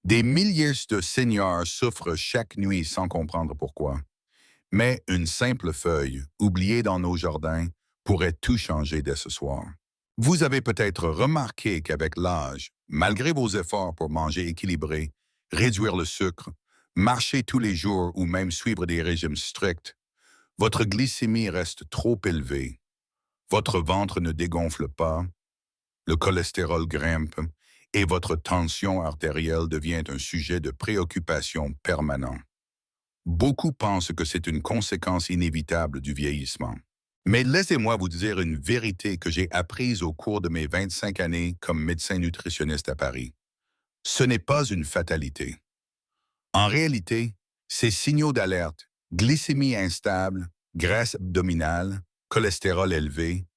Des milliers de seniors souffrent chaque nuit sans comprendre pourquoi. Mais une simple feuille, oubliée dans nos jardins, pourrait tout changer dès ce soir. Vous avez peut-être remarqué qu'avec l'âge, malgré vos efforts pour manger équilibré, réduire le sucre, marcher tous les jours ou même suivre des régimes stricts, votre glycémie reste trop élevée, votre ventre ne dégonfle pas, le cholestérol grimpe et votre tension artérielle devient un sujet de préoccupation permanent. Beaucoup pensent que c'est une conséquence inévitable du vieillissement. Mais laissez-moi vous dire une vérité que j'ai apprise au cours de mes 25 années comme médecin nutritionniste à Paris. Ce n'est pas une fatalité. En réalité, ces signaux d'alerte, glycémie instable, graisse abdominale, cholestérol élevé,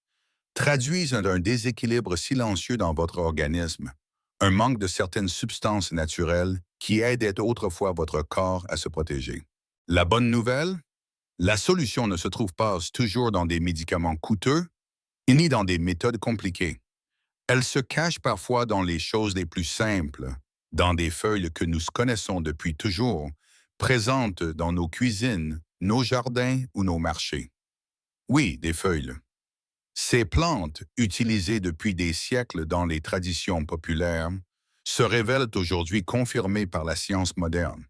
traduisent un déséquilibre silencieux dans votre organisme, un manque de certaines substances naturelles qui aidaient autrefois votre corps à se protéger. La bonne nouvelle? La solution ne se trouve pas toujours dans des médicaments coûteux, ni dans des méthodes compliquées. Elle se cache parfois dans les choses les plus simples, dans des feuilles que nous connaissons depuis toujours, présentes dans nos cuisines, nos jardins ou nos marchés. Oui, des feuilles. Ces plantes, utilisées depuis des siècles dans les traditions populaires, se révèlent aujourd'hui confirmées par la science moderne.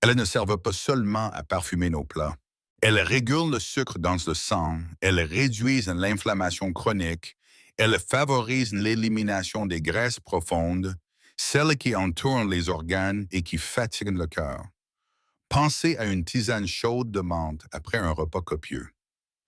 Elles ne servent pas seulement à parfumer nos plats. Elles régulent le sucre dans le sang, elles réduisent l'inflammation chronique, elles favorisent l'élimination des graisses profondes, celles qui entourent les organes et qui fatiguent le cœur. Pensez à une tisane chaude de menthe après un repas copieux.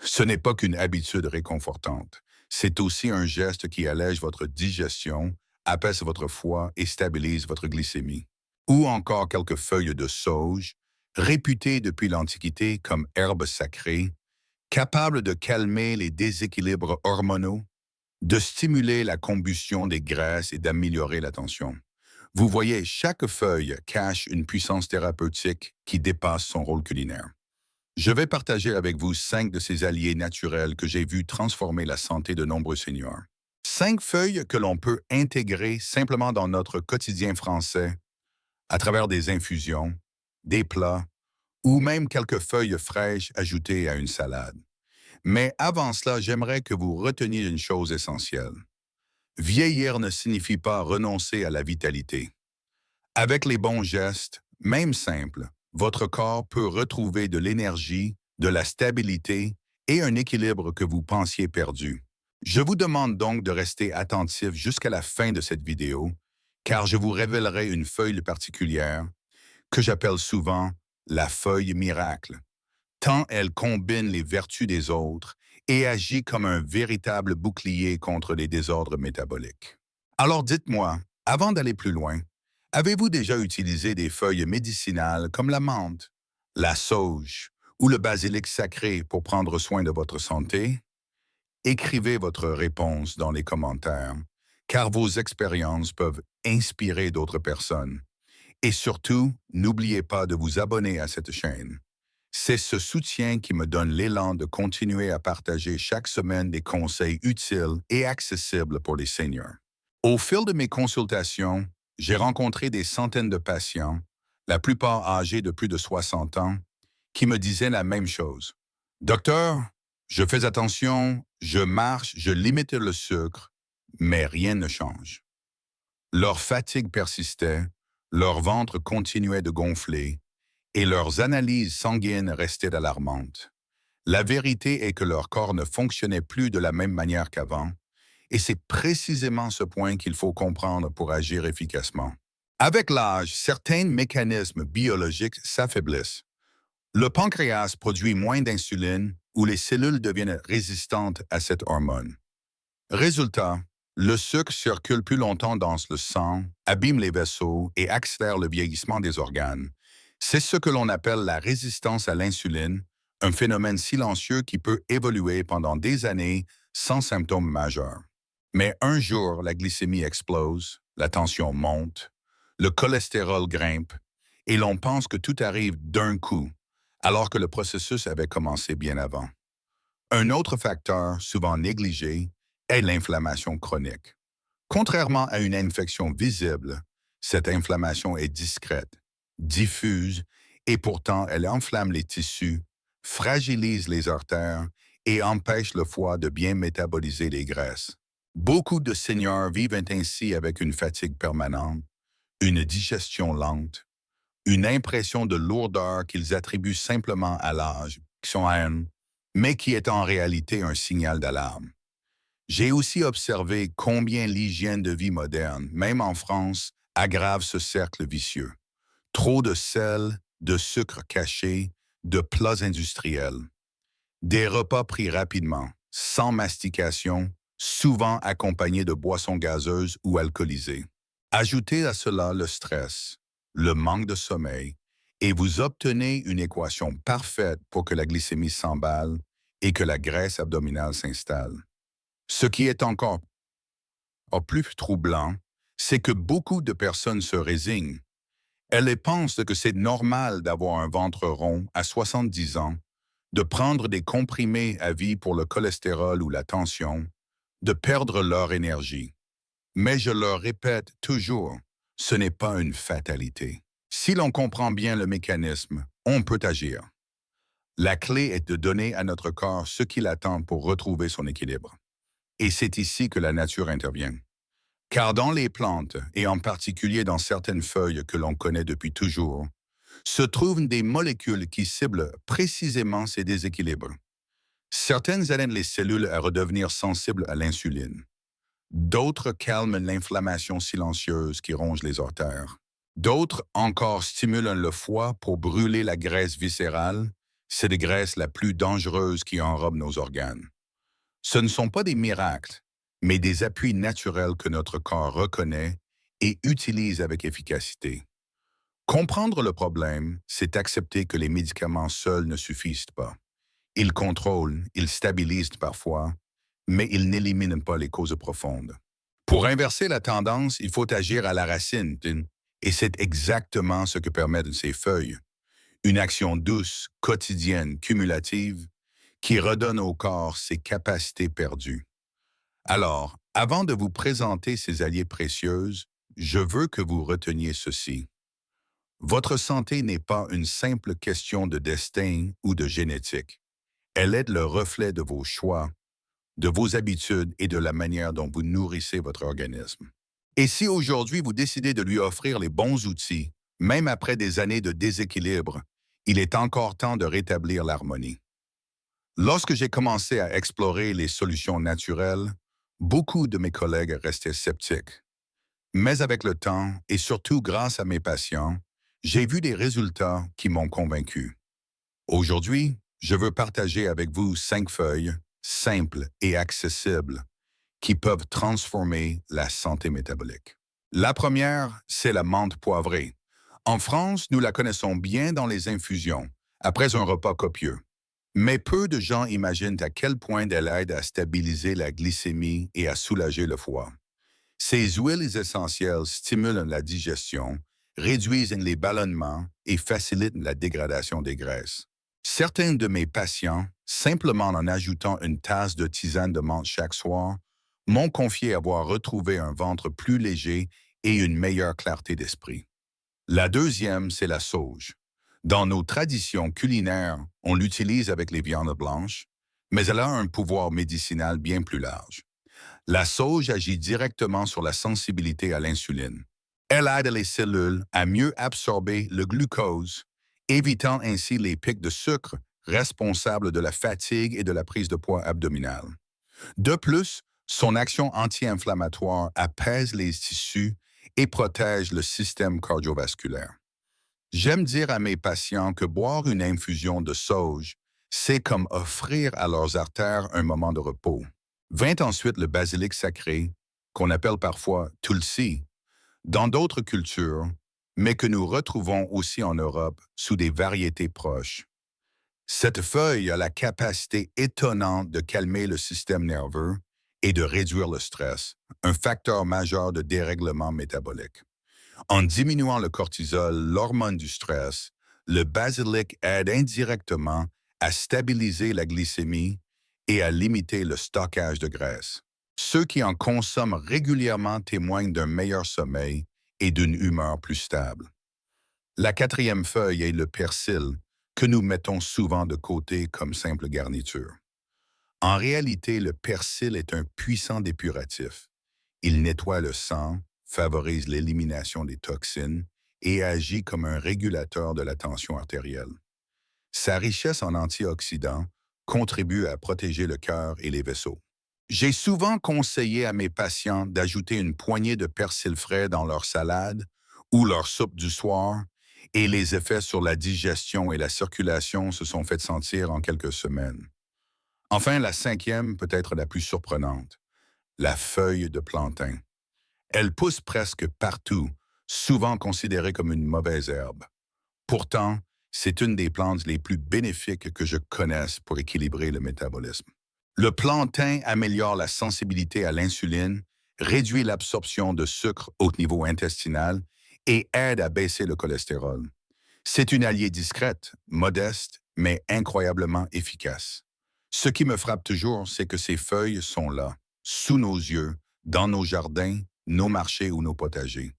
Ce n'est pas qu'une habitude réconfortante, c'est aussi un geste qui allège votre digestion, apaise votre foie et stabilise votre glycémie. Ou encore quelques feuilles de sauge, réputées depuis l'Antiquité comme herbes sacrées, capables de calmer les déséquilibres hormonaux, de stimuler la combustion des graisses et d'améliorer la tension. Vous voyez, chaque feuille cache une puissance thérapeutique qui dépasse son rôle culinaire. Je vais partager avec vous 5 de ces alliés naturels que j'ai vus transformer la santé de nombreux seniors. 5 feuilles que l'on peut intégrer simplement dans notre quotidien français à travers des infusions, des plats ou même quelques feuilles fraîches ajoutées à une salade. Mais avant cela, j'aimerais que vous reteniez une chose essentielle. Vieillir ne signifie pas renoncer à la vitalité. Avec les bons gestes, même simples, votre corps peut retrouver de l'énergie, de la stabilité et un équilibre que vous pensiez perdu. Je vous demande donc de rester attentif jusqu'à la fin de cette vidéo, car je vous révélerai une feuille particulière que j'appelle souvent la feuille miracle, tant elle combine les vertus des autres et agit comme un véritable bouclier contre les désordres métaboliques. Alors dites-moi, avant d'aller plus loin, avez-vous déjà utilisé des feuilles médicinales comme la menthe, la sauge ou le basilic sacré pour prendre soin de votre santé? Écrivez votre réponse dans les commentaires, car vos expériences peuvent inspirer d'autres personnes. Et surtout, n'oubliez pas de vous abonner à cette chaîne. C'est ce soutien qui me donne l'élan de continuer à partager chaque semaine des conseils utiles et accessibles pour les seniors. Au fil de mes consultations, j'ai rencontré des centaines de patients, la plupart âgés de plus de 60 ans, qui me disaient la même chose. Docteur, je fais attention, je marche, je limite le sucre, mais rien ne change. Leur fatigue persistait, leur ventre continuait de gonfler et leurs analyses sanguines restaient alarmantes. La vérité est que leur corps ne fonctionnait plus de la même manière qu'avant, et c'est précisément ce point qu'il faut comprendre pour agir efficacement. Avec l'âge, certains mécanismes biologiques s'affaiblissent. Le pancréas produit moins d'insuline ou les cellules deviennent résistantes à cette hormone. Résultat, le sucre circule plus longtemps dans le sang, abîme les vaisseaux et accélère le vieillissement des organes. C'est ce que l'on appelle la résistance à l'insuline, un phénomène silencieux qui peut évoluer pendant des années sans symptômes majeurs. Mais un jour, la glycémie explose, la tension monte, le cholestérol grimpe, et l'on pense que tout arrive d'un coup, alors que le processus avait commencé bien avant. Un autre facteur, souvent négligé, est l'inflammation chronique. Contrairement à une infection visible, Cette inflammation est discrète, diffuse, et pourtant elle enflamme les tissus, fragilise les artères et empêche le foie de bien métaboliser les graisses. Beaucoup de seniors vivent ainsi avec une fatigue permanente, une digestion lente, une impression de lourdeur qu'ils attribuent simplement à l'âge, mais qui est en réalité un signal d'alarme. J'ai aussi observé combien l'hygiène de vie moderne, même en France, aggrave ce cercle vicieux. Trop de sel, de sucre caché, de plats industriels. Des repas pris rapidement, sans mastication, souvent accompagnés de boissons gazeuses ou alcoolisées. Ajoutez à cela le stress, le manque de sommeil, et vous obtenez une équation parfaite pour que la glycémie s'emballe et que la graisse abdominale s'installe. Ce qui est encore plus troublant, c'est que beaucoup de personnes se résignent. Elles pensent que c'est normal d'avoir un ventre rond à 70 ans, de prendre des comprimés à vie pour le cholestérol ou la tension, de perdre leur énergie. Mais je leur répète toujours, ce n'est pas une fatalité. Si l'on comprend bien le mécanisme, on peut agir. La clé est de donner à notre corps ce qu'il attend pour retrouver son équilibre. Et c'est ici que la nature intervient. Car dans les plantes, et en particulier dans certaines feuilles que l'on connaît depuis toujours, se trouvent des molécules qui ciblent précisément ces déséquilibres. Certaines aident les cellules à redevenir sensibles à l'insuline. D'autres calment l'inflammation silencieuse qui ronge les artères. D'autres encore stimulent le foie pour brûler la graisse viscérale, cette graisse la plus dangereuse qui enrobe nos organes. Ce ne sont pas des miracles, mais des appuis naturels que notre corps reconnaît et utilise avec efficacité. Comprendre le problème, c'est accepter que les médicaments seuls ne suffisent pas. Ils contrôlent, ils stabilisent parfois, mais ils n'éliminent pas les causes profondes. Pour inverser la tendance, il faut agir à la racine, et c'est exactement ce que permettent ces feuilles. Une action douce, quotidienne, cumulative, qui redonne au corps ses capacités perdues. Alors, avant de vous présenter ces alliés précieuses, je veux que vous reteniez ceci. Votre santé n'est pas une simple question de destin ou de génétique. Elle est le reflet de vos choix, de vos habitudes et de la manière dont vous nourrissez votre organisme. Et si aujourd'hui vous décidez de lui offrir les bons outils, même après des années de déséquilibre, il est encore temps de rétablir l'harmonie. Lorsque j'ai commencé à explorer les solutions naturelles, beaucoup de mes collègues restaient sceptiques. Mais avec le temps, et surtout grâce à mes patients, j'ai vu des résultats qui m'ont convaincu. Aujourd'hui, je veux partager avec vous 5 feuilles, simples et accessibles, qui peuvent transformer la santé métabolique. La première, c'est la menthe poivrée. En France, nous la connaissons bien dans les infusions, après un repas copieux. Mais peu de gens imaginent à quel point elle aide à stabiliser la glycémie et à soulager le foie. Ces huiles essentielles stimulent la digestion, réduisent les ballonnements et facilitent la dégradation des graisses. Certains de mes patients, simplement en ajoutant une tasse de tisane de menthe chaque soir, m'ont confié avoir retrouvé un ventre plus léger et une meilleure clarté d'esprit. La deuxième, c'est la sauge. Dans nos traditions culinaires, on l'utilise avec les viandes blanches, mais elle a un pouvoir médicinal bien plus large. La sauge agit directement sur la sensibilité à l'insuline. Elle aide les cellules à mieux absorber le glucose, évitant ainsi les pics de sucre responsables de la fatigue et de la prise de poids abdominale. De plus, son action anti-inflammatoire apaise les tissus et protège le système cardiovasculaire. J'aime dire à mes patients que boire une infusion de sauge, c'est comme offrir à leurs artères un moment de repos. Vint ensuite le basilic sacré, qu'on appelle parfois tulsi, dans d'autres cultures, mais que nous retrouvons aussi en Europe sous des variétés proches. Cette feuille a la capacité étonnante de calmer le système nerveux et de réduire le stress, un facteur majeur de dérèglement métabolique. En diminuant le cortisol, l'hormone du stress, le basilic aide indirectement à stabiliser la glycémie et à limiter le stockage de graisse. Ceux qui en consomment régulièrement témoignent d'un meilleur sommeil et d'une humeur plus stable. La quatrième feuille est le persil, que nous mettons souvent de côté comme simple garniture. En réalité, le persil est un puissant dépuratif. Il nettoie le sang, favorise l'élimination des toxines et agit comme un régulateur de la tension artérielle. Sa richesse en antioxydants contribue à protéger le cœur et les vaisseaux. J'ai souvent conseillé à mes patients d'ajouter une poignée de persil frais dans leur salade ou leur soupe du soir, et les effets sur la digestion et la circulation se sont fait sentir en quelques semaines. Enfin, la cinquième peut être la plus surprenante, la feuille de plantain. Elle pousse presque partout, souvent considérée comme une mauvaise herbe. Pourtant, c'est une des plantes les plus bénéfiques que je connaisse pour équilibrer le métabolisme. Le plantain améliore la sensibilité à l'insuline, réduit l'absorption de sucre au niveau intestinal et aide à baisser le cholestérol. C'est une alliée discrète, modeste, mais incroyablement efficace. Ce qui me frappe toujours, c'est que ces feuilles sont là, sous nos yeux, dans nos jardins, nos marchés ou nos potagers.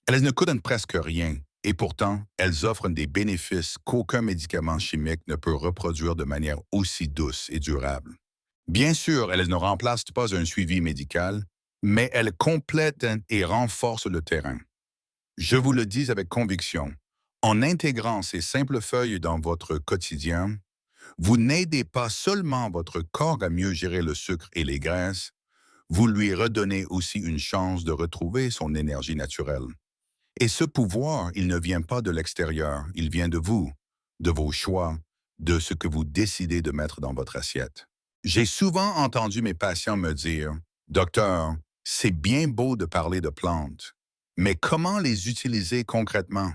Elles ne coûtent presque rien, et pourtant, elles offrent des bénéfices qu'aucun médicament chimique ne peut reproduire de manière aussi douce et durable. Bien sûr, elles ne remplacent pas un suivi médical, mais elles complètent et renforcent le terrain. Je vous le dis avec conviction, en intégrant ces simples feuilles dans votre quotidien, vous n'aidez pas seulement votre corps à mieux gérer le sucre et les graisses, vous lui redonnez aussi une chance de retrouver son énergie naturelle. Et ce pouvoir, il ne vient pas de l'extérieur, il vient de vous, de vos choix, de ce que vous décidez de mettre dans votre assiette. J'ai souvent entendu mes patients me dire, Docteur, c'est bien beau de parler de plantes, mais comment les utiliser concrètement?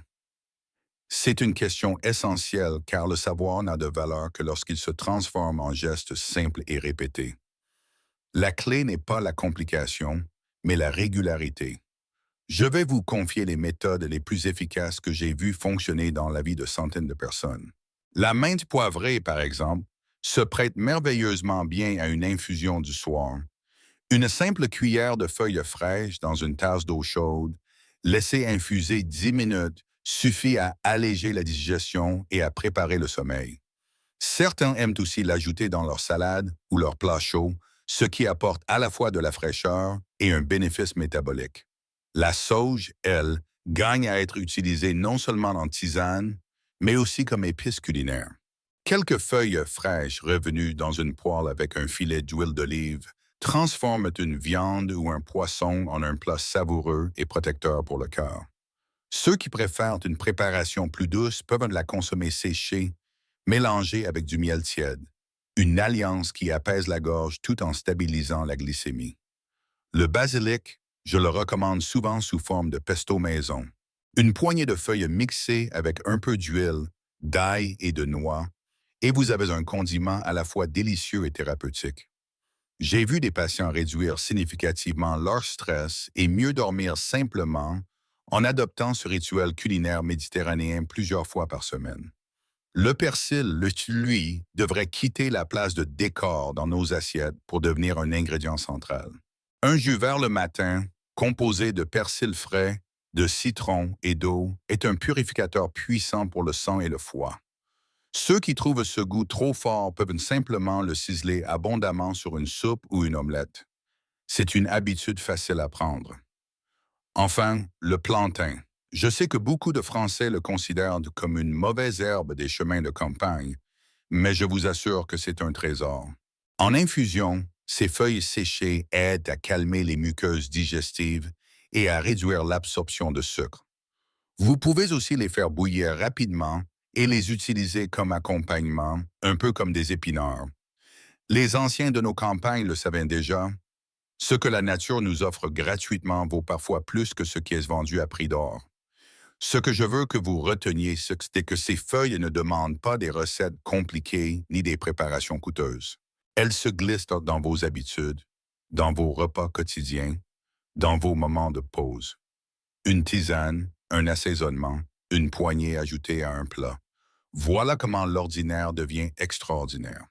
C'est une question essentielle car le savoir n'a de valeur que lorsqu'il se transforme en gestes simples et répétés. La clé n'est pas la complication, mais la régularité. Je vais vous confier les méthodes les plus efficaces que j'ai vues fonctionner dans la vie de centaines de personnes. La menthe poivrée, par exemple, se prête merveilleusement bien à une infusion du soir. Une simple cuillère de feuilles fraîches dans une tasse d'eau chaude, laissée infuser 10 minutes, suffit à alléger la digestion et à préparer le sommeil. Certains aiment aussi l'ajouter dans leur salade ou leur plat chaud, ce qui apporte à la fois de la fraîcheur et un bénéfice métabolique. La sauge, elle, gagne à être utilisée non seulement en tisane, mais aussi comme épice culinaire. Quelques feuilles fraîches revenues dans une poêle avec un filet d'huile d'olive transforment une viande ou un poisson en un plat savoureux et protecteur pour le cœur. Ceux qui préfèrent une préparation plus douce peuvent la consommer séchée, mélangée avec du miel tiède, une alliance qui apaise la gorge tout en stabilisant la glycémie. Le basilic, je le recommande souvent sous forme de pesto maison. Une poignée de feuilles mixées avec un peu d'huile, d'ail et de noix, et vous avez un condiment à la fois délicieux et thérapeutique. J'ai vu des patients réduire significativement leur stress et mieux dormir simplement en adoptant ce rituel culinaire méditerranéen plusieurs fois par semaine. Le persil, lui, devrait quitter la place de décor dans nos assiettes pour devenir un ingrédient central. Un jus vert le matin, composé de persil frais, de citron et d'eau, est un purificateur puissant pour le sang et le foie. Ceux qui trouvent ce goût trop fort peuvent simplement le ciseler abondamment sur une soupe ou une omelette. C'est une habitude facile à prendre. Enfin, le plantain. Je sais que beaucoup de Français le considèrent comme une mauvaise herbe des chemins de campagne, mais je vous assure que c'est un trésor. En infusion, ces feuilles séchées aident à calmer les muqueuses digestives et à réduire l'absorption de sucre. Vous pouvez aussi les faire bouillir rapidement et les utiliser comme accompagnement, un peu comme des épinards. Les anciens de nos campagnes le savaient déjà. Ce que la nature nous offre gratuitement vaut parfois plus que ce qui est vendu à prix d'or. Ce que je veux que vous reteniez, c'est que ces feuilles ne demandent pas des recettes compliquées ni des préparations coûteuses. Elles se glissent dans vos habitudes, dans vos repas quotidiens, dans vos moments de pause. Une tisane, un assaisonnement, une poignée ajoutée à un plat. Voilà comment l'ordinaire devient extraordinaire.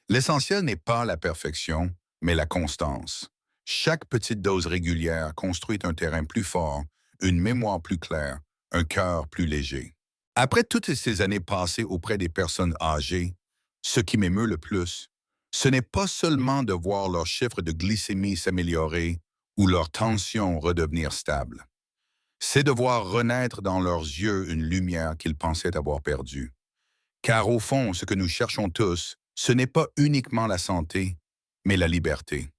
L'essentiel n'est pas la perfection, mais la constance. Chaque petite dose régulière construit un terrain plus fort, une mémoire plus claire, un cœur plus léger. Après toutes ces années passées auprès des personnes âgées, ce qui m'émeut le plus, ce n'est pas seulement de voir leur chiffre de glycémie s'améliorer ou leur tension redevenir stable. C'est de voir renaître dans leurs yeux une lumière qu'ils pensaient avoir perdue. Car au fond, ce que nous cherchons tous, ce n'est pas uniquement la santé, mais la liberté.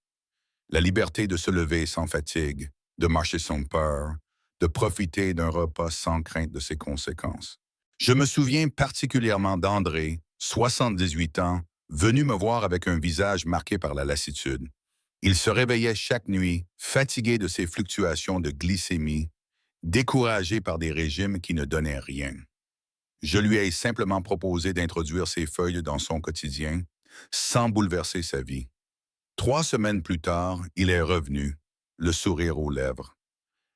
La liberté de se lever sans fatigue, de marcher sans peur, de profiter d'un repas sans crainte de ses conséquences. Je me souviens particulièrement d'André, 78 ans, venu me voir avec un visage marqué par la lassitude. Il se réveillait chaque nuit, fatigué de ses fluctuations de glycémie, découragé par des régimes qui ne donnaient rien. Je lui ai simplement proposé d'introduire ces feuilles dans son quotidien, sans bouleverser sa vie. 3 semaines plus tard, il est revenu, le sourire aux lèvres.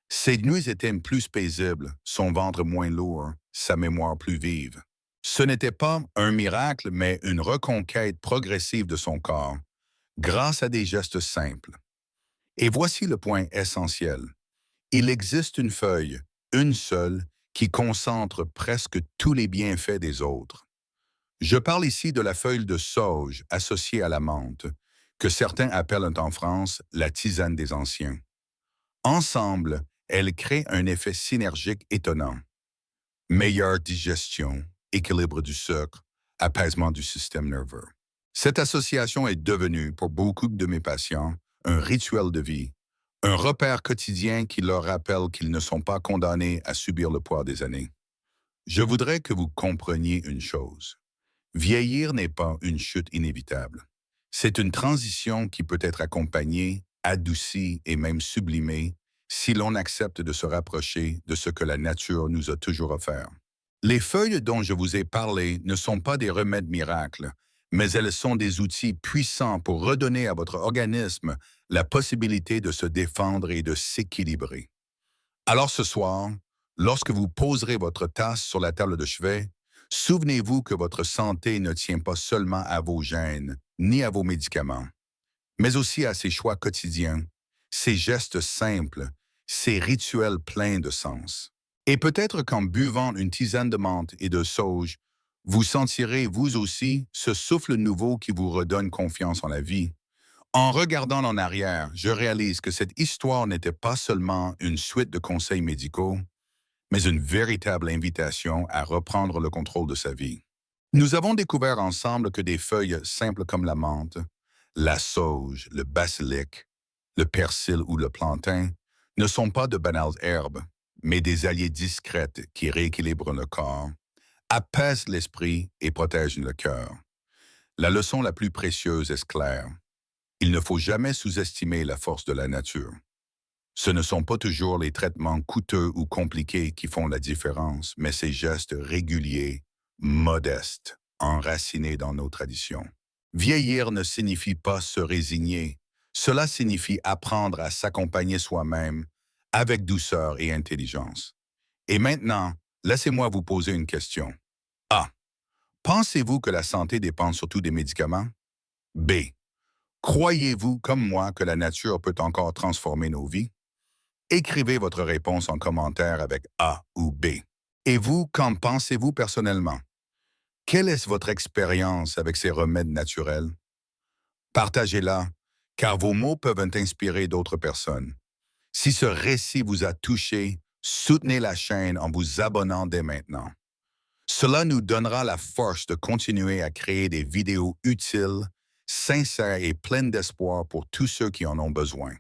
Ses nuits étaient plus paisibles, son ventre moins lourd, sa mémoire plus vive. Ce n'était pas un miracle, mais une reconquête progressive de son corps, grâce à des gestes simples. Et voici le point essentiel. Il existe une feuille, une seule, qui concentre presque tous les bienfaits des autres. Je parle ici de la feuille de sauge associée à la menthe, que certains appellent en France la tisane des anciens. Ensemble, elles créent un effet synergique étonnant. Meilleure digestion, équilibre du sucre, apaisement du système nerveux. Cette association est devenue, pour beaucoup de mes patients, un rituel de vie, un repère quotidien qui leur rappelle qu'ils ne sont pas condamnés à subir le poids des années. Je voudrais que vous compreniez une chose. Vieillir n'est pas une chute inévitable. C'est une transition qui peut être accompagnée, adoucie et même sublimée si l'on accepte de se rapprocher de ce que la nature nous a toujours offert. Les feuilles dont je vous ai parlé ne sont pas des remèdes miracles, mais elles sont des outils puissants pour redonner à votre organisme la possibilité de se défendre et de s'équilibrer. Alors ce soir, lorsque vous poserez votre tasse sur la table de chevet, souvenez-vous que votre santé ne tient pas seulement à vos gènes, ni à vos médicaments, mais aussi à ces choix quotidiens, ces gestes simples, ces rituels pleins de sens. Et peut-être qu'en buvant une tisane de menthe et de sauge, vous sentirez vous aussi ce souffle nouveau qui vous redonne confiance en la vie. En regardant en arrière, je réalise que cette histoire n'était pas seulement une suite de conseils médicaux, mais une véritable invitation à reprendre le contrôle de sa vie. Nous avons découvert ensemble que des feuilles simples comme la menthe, la sauge, le basilic, le persil ou le plantain ne sont pas de banales herbes, mais des alliés discrètes qui rééquilibrent le corps, apaisent l'esprit et protègent le cœur. La leçon la plus précieuse est claire. Il ne faut jamais sous-estimer la force de la nature. Ce ne sont pas toujours les traitements coûteux ou compliqués qui font la différence, mais ces gestes réguliers, modestes, enracinés dans nos traditions. Vieillir ne signifie pas se résigner. Cela signifie apprendre à s'accompagner soi-même avec douceur et intelligence. Et maintenant, laissez-moi vous poser une question. A. Pensez-vous que la santé dépend surtout des médicaments? B. Croyez-vous, comme moi, que la nature peut encore transformer nos vies? Écrivez votre réponse en commentaire avec A ou B. Et vous, qu'en pensez-vous personnellement? Quelle est votre expérience avec ces remèdes naturels? Partagez-la, car vos mots peuvent inspirer d'autres personnes. Si ce récit vous a touché, soutenez la chaîne en vous abonnant dès maintenant. Cela nous donnera la force de continuer à créer des vidéos utiles, sincères et pleines d'espoir pour tous ceux qui en ont besoin.